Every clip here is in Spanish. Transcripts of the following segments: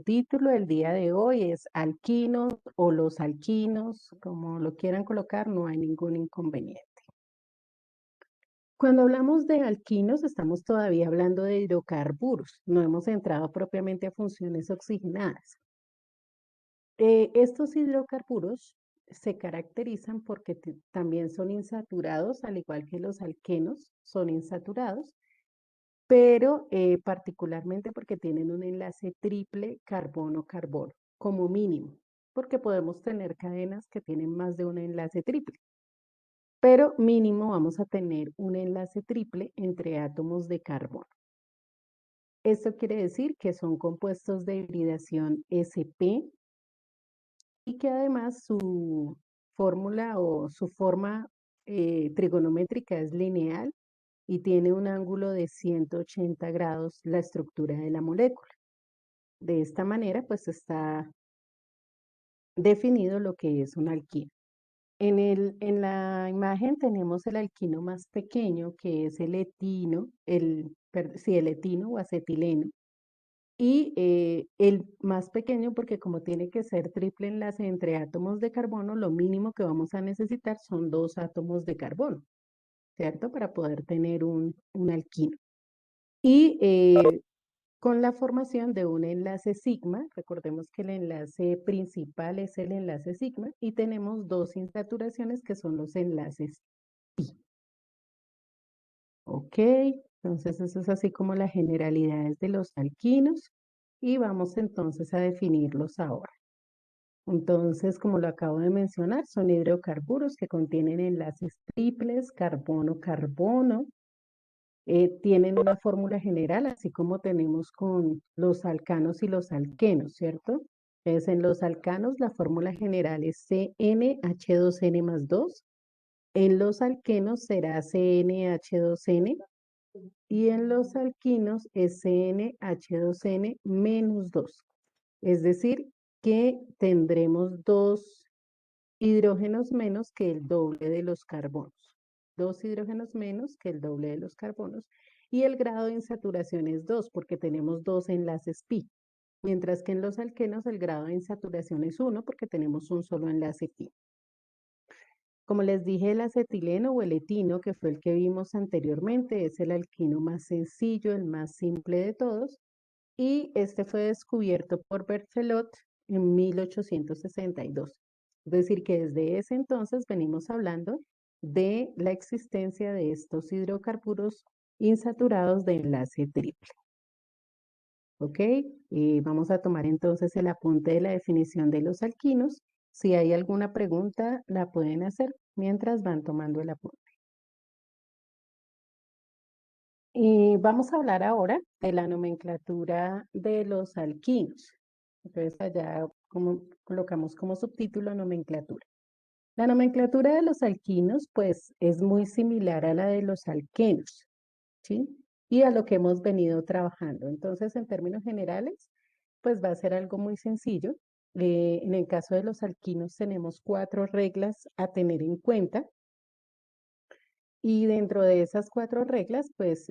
título del día de hoy es alquinos o los alquinos, como lo quieran colocar, no hay ningún inconveniente. Cuando hablamos de alquinos, estamos todavía hablando de hidrocarburos, no hemos entrado propiamente a funciones oxigenadas. Estos hidrocarburos se caracterizan porque también son insaturados, al igual que los alquenos son insaturados, pero particularmente porque tienen un enlace triple carbono-carbono, como mínimo, porque podemos tener cadenas que tienen más de un enlace triple, pero mínimo vamos a tener un enlace triple entre átomos de carbono. Esto quiere decir que son compuestos de hibridación sp y que además su fórmula o su forma trigonométrica es lineal y tiene un ángulo de 180 grados la estructura de la molécula. De esta manera, pues está definido lo que es un alquino. En la imagen tenemos el alquino más pequeño, que es el etino, sí, el etino o acetileno. Y el más pequeño, porque como tiene que ser triple enlace entre átomos de carbono, lo mínimo que vamos a necesitar son 2 átomos de carbono, ¿cierto? Para poder tener un alquino. Y con la formación de un enlace sigma, recordemos que el enlace principal es el enlace sigma y tenemos dos insaturaciones que son los enlaces pi. Ok, entonces eso es así como las generalidades de los alquinos y vamos entonces a definirlos ahora. Entonces, como lo acabo de mencionar, son hidrocarburos que contienen enlaces triples, carbono-carbono, tienen una fórmula general, así como tenemos con los alcanos y los alquenos, ¿cierto? Entonces, en los alcanos la fórmula general es CnH2n más 2, en los alquenos será CnH2n y en los alquinos es CnH2n menos 2. Es decir, que tendremos 2 hidrógenos menos que el doble de los carbonos. 2 hidrógenos menos que el doble de los carbonos. Y el grado de insaturación es 2 porque tenemos 2 enlaces pi. Mientras que en los alquenos el grado de insaturación es 1 porque tenemos un solo enlace pi. Como les dije, el acetileno o el etino, que fue el que vimos anteriormente, es el alquino más sencillo, el más simple de todos. Y este fue descubierto por Berthelot en 1862. Es decir, que desde ese entonces venimos hablando de la existencia de estos hidrocarburos insaturados de enlace triple. ¿Ok? Y vamos a tomar entonces el apunte de la definición de los alquinos. Si hay alguna pregunta, la pueden hacer mientras van tomando el apunte. Y vamos a hablar ahora de la nomenclatura de los alquinos. Entonces allá como colocamos como subtítulo nomenclatura. La nomenclatura de los alquinos pues es muy similar a la de los alquenos, ¿sí? Y a lo que hemos venido trabajando. Entonces en términos generales pues va a ser algo muy sencillo. En el caso de los alquinos tenemos 4 reglas a tener en cuenta. Y dentro de esas 4 reglas, pues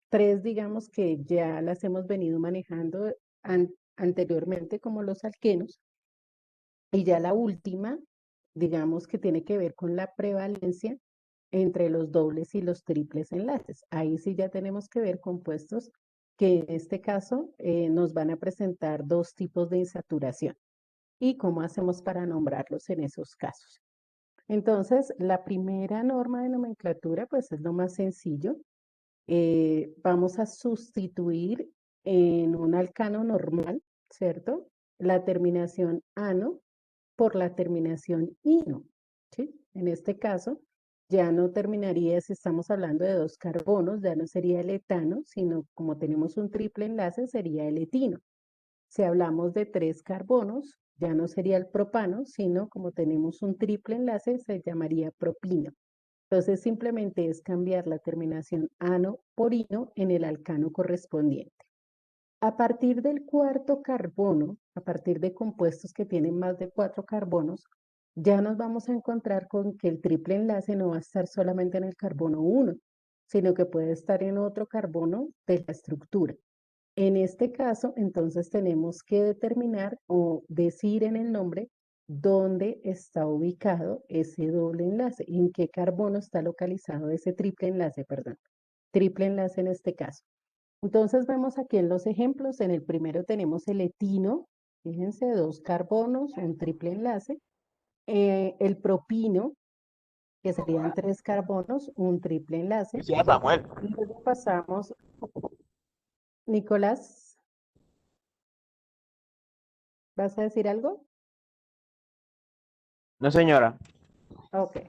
3 digamos que ya las hemos venido manejando anteriormente como los alquenos. Y ya la última, digamos que tiene que ver con la prevalencia entre los dobles y los triples enlaces. Ahí sí ya tenemos que ver compuestos que en este caso nos van a presentar 2 tipos de insaturación. ¿Y cómo hacemos para nombrarlos en esos casos? Entonces, la primera norma de nomenclatura, pues es lo más sencillo. Vamos a sustituir en un alcano normal, ¿cierto? La terminación ano por la terminación ino, ¿sí? En este caso, ya no terminaría, si estamos hablando de 2 carbonos, ya no sería el etano, sino como tenemos un triple enlace, sería el etino. Si hablamos de 3 carbonos, ya no sería el propano, sino como tenemos un triple enlace, se llamaría propino. Entonces simplemente es cambiar la terminación ano por ino en el alcano correspondiente. A partir del 4 carbono, a partir de compuestos que tienen más de 4 carbonos, ya nos vamos a encontrar con que el triple enlace no va a estar solamente en el carbono 1, sino que puede estar en otro carbono de la estructura. En este caso, entonces tenemos que determinar o decir en el nombre dónde está ubicado ese doble enlace, en qué carbono está localizado ese triple enlace, perdón, triple enlace en este caso. Entonces vemos aquí en los ejemplos, en el primero tenemos el etino, fíjense, 2 carbonos, un triple enlace. El propino, que serían 3 carbonos, un triple enlace. Sí, Samuel. Luego pasamos, Nicolás, ¿vas a decir algo? No, señora. Ok.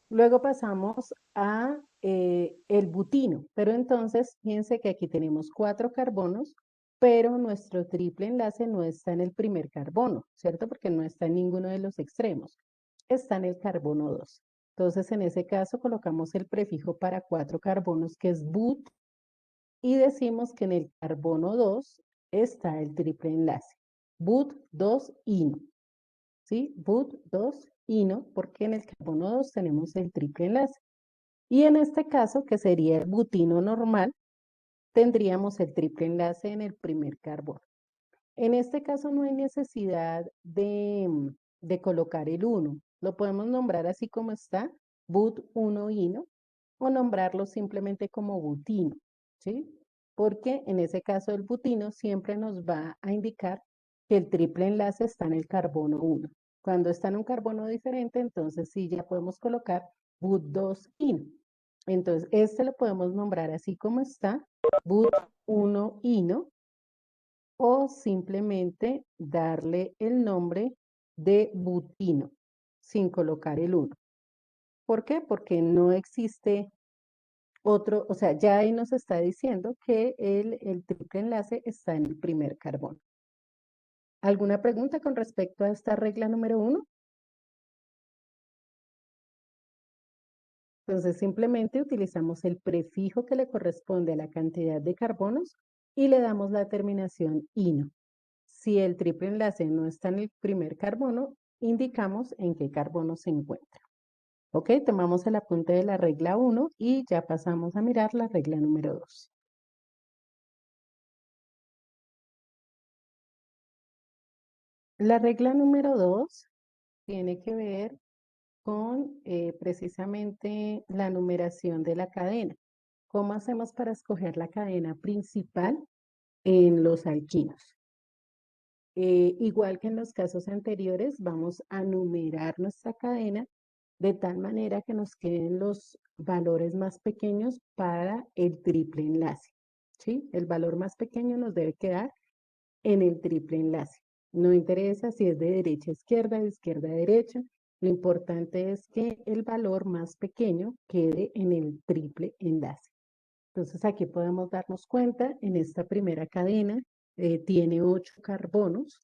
Luego pasamos a el butino, pero entonces fíjense que aquí tenemos 4 carbonos, pero nuestro triple enlace no está en el primer carbono, ¿cierto? Porque no está en ninguno de los extremos, está en el carbono 2. Entonces, en ese caso colocamos el prefijo para 4 carbonos, que es but, y decimos que en el carbono 2 está el triple enlace, but 2 ino. ¿Sí? But 2 ino, porque en el carbono 2 tenemos el triple enlace. Y en este caso, que sería el butino normal, tendríamos el triple enlace en el primer carbono. En este caso no hay necesidad de colocar el 1. Lo podemos nombrar así como está, but 1 ino, o nombrarlo simplemente como butino, ¿sí? Porque en ese caso el butino siempre nos va a indicar que el triple enlace está en el carbono 1. Cuando está en un carbono diferente, entonces sí ya podemos colocar but 2 ino. Entonces, este lo podemos nombrar así como está, but 1 ino, o simplemente darle el nombre de butino sin colocar el 1. ¿Por qué? Porque no existe otro, o sea, ya ahí nos está diciendo que el triple enlace está en el primer carbono. ¿Alguna pregunta con respecto a esta regla número 1? Entonces, simplemente utilizamos el prefijo que le corresponde a la cantidad de carbonos y le damos la terminación ino. Si el triple enlace no está en el primer carbono, indicamos en qué carbono se encuentra. Ok, tomamos el apunte de la regla 1 y ya pasamos a mirar la regla número 2. La regla número 2 tiene que ver con precisamente la numeración de la cadena. ¿Cómo hacemos para escoger la cadena principal en los alquinos? Igual que en los casos anteriores, vamos a numerar nuestra cadena de tal manera que nos queden los valores más pequeños para el triple enlace. ¿Sí? El valor más pequeño nos debe quedar en el triple enlace. No interesa si es de derecha a izquierda, de izquierda a derecha. Lo importante es que el valor más pequeño quede en el triple enlace. Entonces aquí podemos darnos cuenta, en esta primera cadena tiene 8 carbonos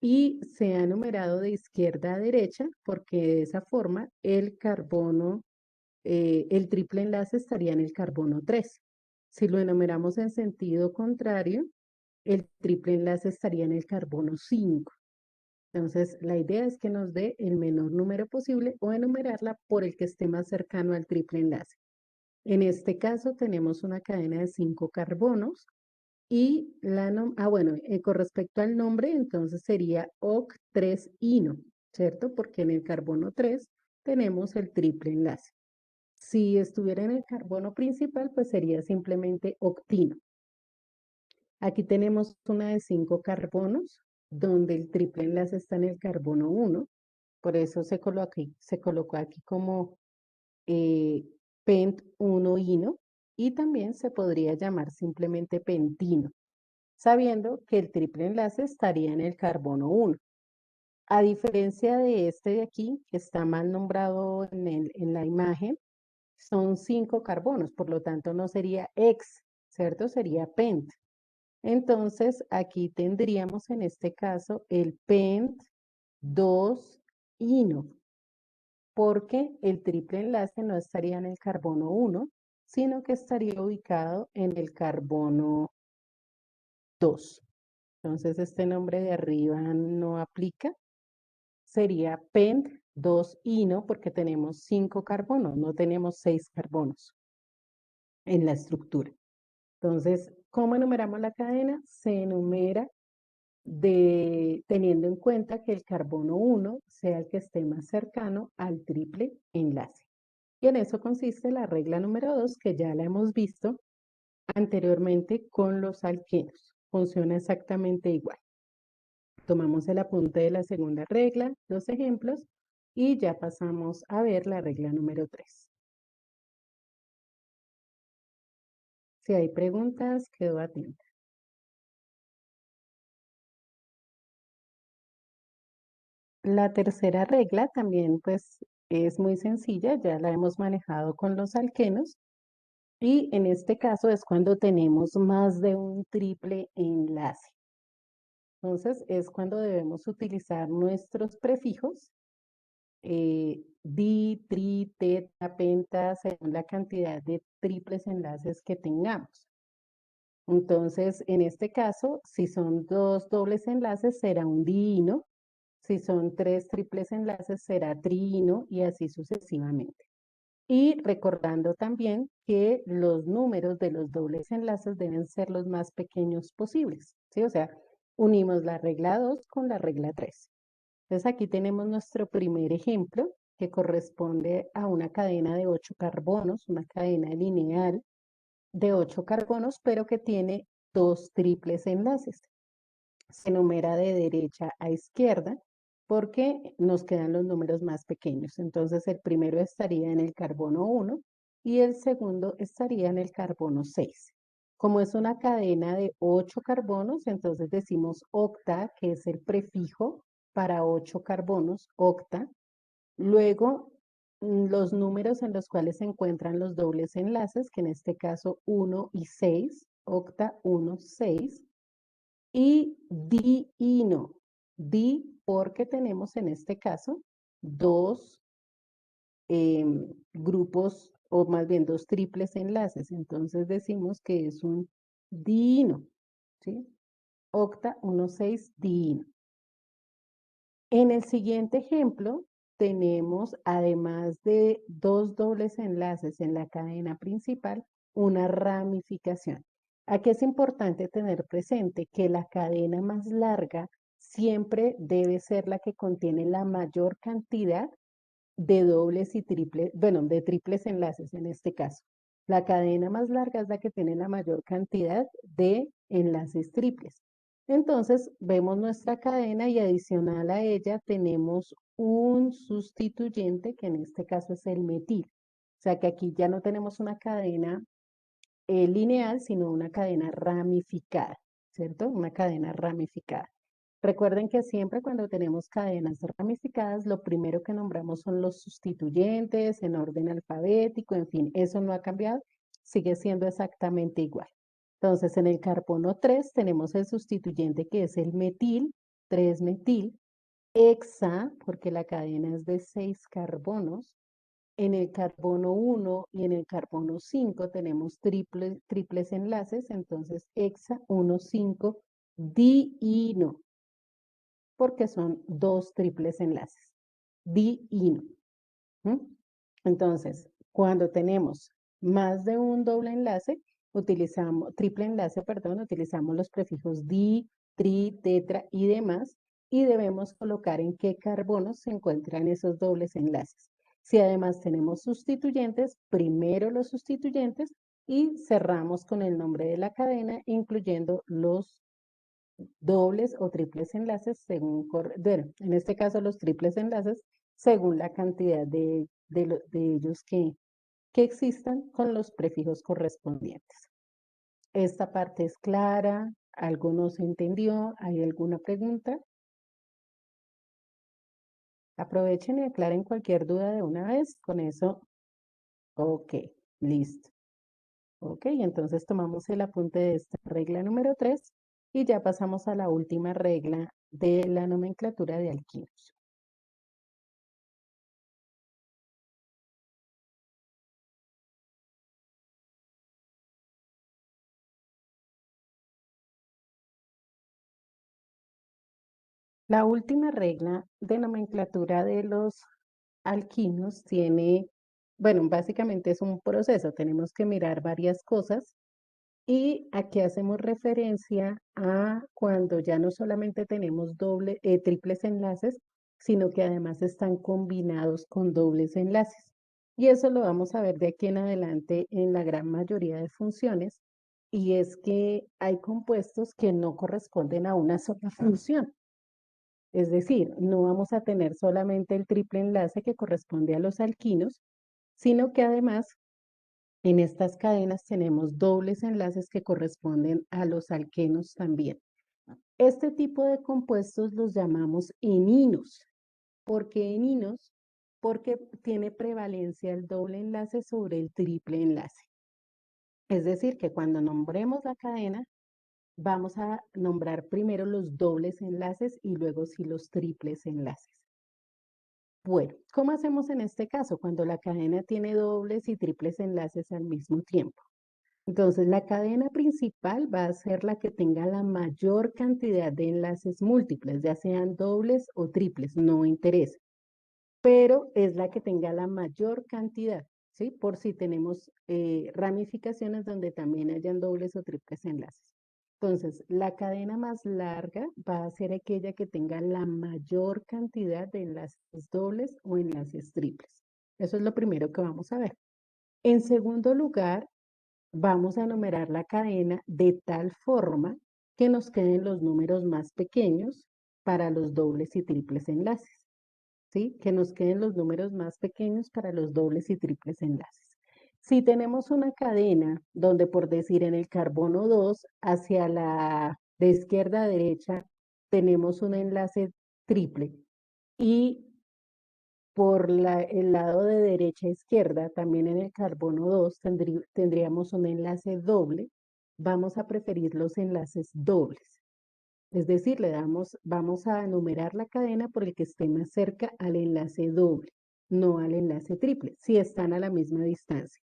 y se ha numerado de izquierda a derecha porque de esa forma el carbono, el triple enlace estaría en el carbono 3. Si lo enumeramos en sentido contrario, el triple enlace estaría en el carbono 5. Entonces, la idea es que nos dé el menor número posible o enumerarla por el que esté más cercano al triple enlace. En este caso tenemos una cadena de 5 carbonos y bueno, con respecto al nombre, entonces sería OC3-ino, ¿cierto? Porque en el carbono 3 tenemos el triple enlace. Si estuviera en el carbono principal, pues sería simplemente octino. Aquí tenemos una de 5 carbonos, donde el triple enlace está en el carbono 1, por eso se colocó aquí como eh, pent 1-ino, y también se podría llamar simplemente pentino, sabiendo que el triple enlace estaría en el carbono 1. A diferencia de este de aquí, que está mal nombrado en la imagen, son 5 carbonos, por lo tanto no sería ex, ¿cierto? Sería pent. Entonces, aquí tendríamos en este caso el pent 2-ino, porque el triple enlace no estaría en el carbono 1, sino que estaría ubicado en el carbono 2. Entonces, este nombre de arriba no aplica. Sería pent 2-ino porque tenemos 5 carbonos, no tenemos 6 carbonos en la estructura. Entonces, ¿Cómo enumeramos la cadena? Se enumera teniendo en cuenta que el carbono 1 sea el que esté más cercano al triple enlace. Y en eso consiste la regla número 2, que ya la hemos visto anteriormente con los alquenos. Funciona exactamente igual. Tomamos el apunte de la segunda regla, los ejemplos, y ya pasamos a ver la regla número 3. Si hay preguntas, quedo atenta. La tercera regla también pues es muy sencilla, ya la hemos manejado con los alquenos y en este caso es cuando tenemos más de un triple enlace. Entonces es cuando debemos utilizar nuestros prefijos di, tri, teta, penta, según la cantidad de triples enlaces que tengamos. Entonces, en este caso, si son dos dobles enlaces, será un diino. Si son tres triples enlaces, será trino y así sucesivamente. Y recordando también que los números de los dobles enlaces deben ser los más pequeños posibles, ¿sí? O sea, unimos la regla 2 con la regla 3. Entonces aquí tenemos nuestro primer ejemplo que corresponde a una cadena de 8 carbonos, una cadena lineal de 8 carbonos, pero que tiene dos triples enlaces. Se numera de derecha a izquierda porque nos quedan los números más pequeños. Entonces el primero estaría en el carbono 1 y el segundo estaría en el carbono 6. Como es una cadena de 8 carbonos, entonces decimos octa, que es el prefijo para 8 carbonos, octa. Luego, los números en los cuales se encuentran los dobles enlaces, que en este caso 1 y 6, octa 1, 6 y diino. Di porque tenemos en este caso dos grupos, o más bien dos triples enlaces. Entonces decimos que es un diino, ¿sí? Octa 1,6 diino. En el siguiente ejemplo tenemos, además de dos dobles enlaces en la cadena principal, una ramificación. Aquí es importante tener presente que la cadena más larga siempre debe ser la que contiene la mayor cantidad de dobles y triples, bueno, de triples enlaces en este caso. La cadena más larga es la que tiene la mayor cantidad de enlaces triples. Entonces, vemos nuestra cadena y adicional a ella tenemos un sustituyente, que en este caso es el metil. O sea que aquí ya no tenemos una cadena lineal, sino una cadena ramificada, ¿cierto? Una cadena ramificada. Recuerden que siempre cuando tenemos cadenas ramificadas, lo primero que nombramos son los sustituyentes en orden alfabético, en fin, eso no ha cambiado, sigue siendo exactamente igual. Entonces, en el carbono 3 tenemos el sustituyente que es el metil, 3-metil, hexa, porque la cadena es de 6 carbonos. En el carbono 1 y en el carbono 5 tenemos triples enlaces, entonces hexa 1,5 diino, porque son dos triples enlaces. Diino. ¿Mm? Entonces, cuando tenemos más de un doble enlace, triple enlace, perdón, utilizamos los prefijos di, tri, tetra y demás, y debemos colocar en qué carbonos se encuentran esos dobles enlaces. Si además tenemos sustituyentes, primero los sustituyentes y cerramos con el nombre de la cadena, incluyendo los dobles o triples enlaces según, bueno, en este caso los triples enlaces según la cantidad de ellos que existan con los prefijos correspondientes. Esta parte es clara, algo no se entendió, ¿hay alguna pregunta? Aprovechen y aclaren cualquier duda de una vez, con eso, ok, listo. Ok, entonces tomamos el apunte de esta regla número 3 y ya pasamos a la última regla de la nomenclatura de alquinos. La última regla de nomenclatura de los alquinos tiene, bueno, básicamente es un proceso, tenemos que mirar varias cosas Y aquí hacemos referencia a cuando ya no solamente tenemos triples enlaces, sino que además están combinados con dobles enlaces. Y eso lo vamos a ver de aquí en adelante en la gran mayoría de funciones. Y es que hay compuestos que no corresponden a una sola función. Es decir, no vamos a tener solamente el triple enlace que corresponde a los alquinos, sino que además en estas cadenas tenemos dobles enlaces que corresponden a los alquenos también. Este tipo de compuestos los llamamos eninos. ¿Por qué eninos? Porque tiene prevalencia el doble enlace sobre el triple enlace. Es decir, que cuando nombremos la cadena, vamos a nombrar primero los dobles enlaces y luego sí los triples enlaces. Bueno, ¿cómo hacemos en este caso cuando la cadena tiene dobles y triples enlaces al mismo tiempo? Entonces, la cadena principal va a ser la que tenga la mayor cantidad de enlaces múltiples, ya sean dobles o triples, no interesa, pero es la que tenga la mayor cantidad, ¿sí? Por si tenemos ramificaciones donde también hayan dobles o triples enlaces. Entonces, la cadena más larga va a ser aquella que tenga la mayor cantidad de enlaces dobles o enlaces triples. Eso es lo primero que vamos a ver. En segundo lugar, vamos a numerar la cadena de tal forma que nos queden los números más pequeños para los dobles y triples enlaces, ¿sí? Que nos queden los números más pequeños para los dobles y triples enlaces. Si tenemos una cadena donde, por decir, en el carbono 2 hacia la de izquierda a derecha, tenemos un enlace triple y por el lado de derecha a izquierda, también en el carbono 2 tendríamos un enlace doble. Vamos a preferir los enlaces dobles. Es decir, vamos a enumerar la cadena por el que esté más cerca al enlace doble, no al enlace triple, si están a la misma distancia.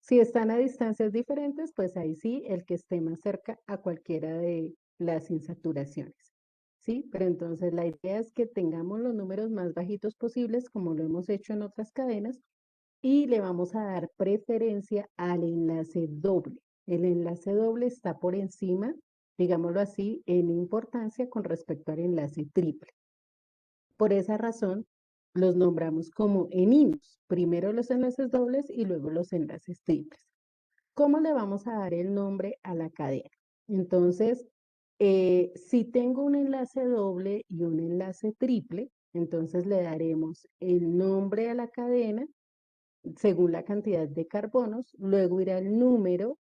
Si están a distancias diferentes, pues ahí sí, el que esté más cerca a cualquiera de las insaturaciones. ¿Sí? Pero entonces la idea es que tengamos los números más bajitos posibles, como lo hemos hecho en otras cadenas, y le vamos a dar preferencia al enlace doble. El enlace doble está por encima, digámoslo así, en importancia con respecto al enlace triple. Por esa razón, los nombramos como eninos. Primero los enlaces dobles y luego los enlaces triples. ¿Cómo le vamos a dar el nombre a la cadena? Entonces, si tengo un enlace doble y un enlace triple, entonces le daremos el nombre a la cadena según la cantidad de carbonos, luego irá el número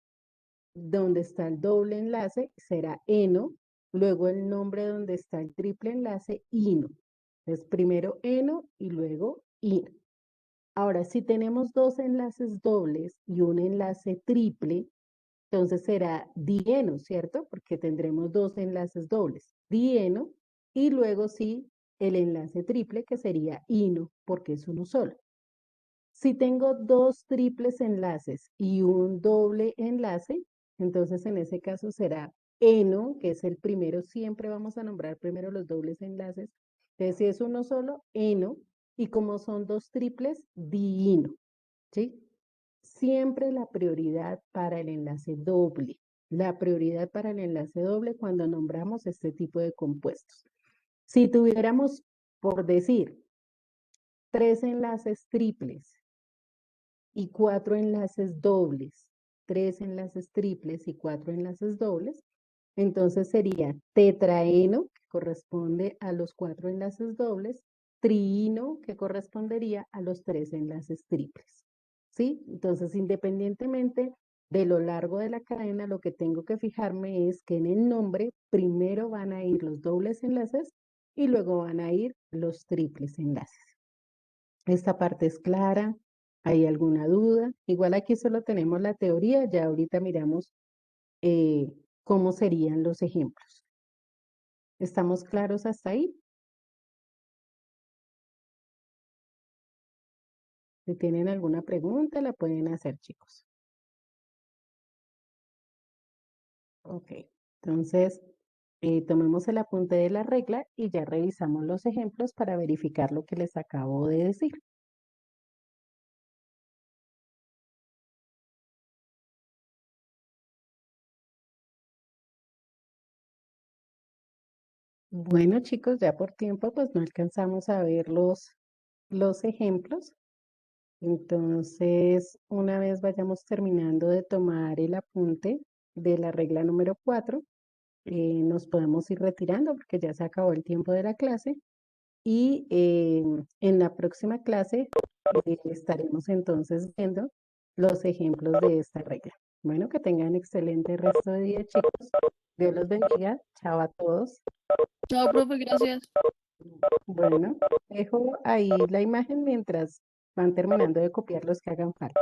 donde está el doble enlace, será eno, luego el nombre donde está el triple enlace, ino. Entonces, primero eno y luego ino. Ahora, si tenemos dos enlaces dobles y un enlace triple, entonces será dieno, ¿cierto? Porque tendremos dos enlaces dobles, dieno, y luego sí el enlace triple que sería ino, porque es uno solo. Si tengo dos triples enlaces y un doble enlace, entonces en ese caso será eno, que es el primero, siempre vamos a nombrar primero los dobles enlaces. Entonces, si es uno solo, eno, y como son dos triples, diino, ¿sí? Siempre la prioridad para el enlace doble. La prioridad para el enlace doble cuando nombramos este tipo de compuestos. Si tuviéramos, por decir, tres enlaces triples y cuatro enlaces dobles, tres enlaces triples y cuatro enlaces dobles, entonces sería tetraeno, que corresponde a los cuatro enlaces dobles, triino, que correspondería a los tres enlaces triples. ¿Sí? Entonces, independientemente de lo largo de la cadena, lo que tengo que fijarme es que en el nombre primero van a ir los dobles enlaces y luego van a ir los triples enlaces. Esta parte es clara. ¿Hay alguna duda? Igual aquí solo tenemos la teoría, ya ahorita miramos eh, cómo serían los ejemplos. ¿Estamos claros hasta ahí? Si tienen alguna pregunta, la pueden hacer, chicos. Ok, entonces tomemos el apunte de la regla y ya revisamos los ejemplos para verificar lo que les acabo de decir. Bueno, chicos, ya por tiempo, pues no alcanzamos a ver los ejemplos. Entonces, una vez vayamos terminando de tomar el apunte de la regla número 4, nos podemos ir retirando porque ya se acabó el tiempo de la clase y en la próxima clase estaremos entonces viendo los ejemplos de esta regla. Bueno, que tengan excelente resto de día, chicos. Dios los bendiga. Chao a todos. Chao, profe, gracias. Bueno, dejo ahí la imagen mientras van terminando de copiar los que hagan falta.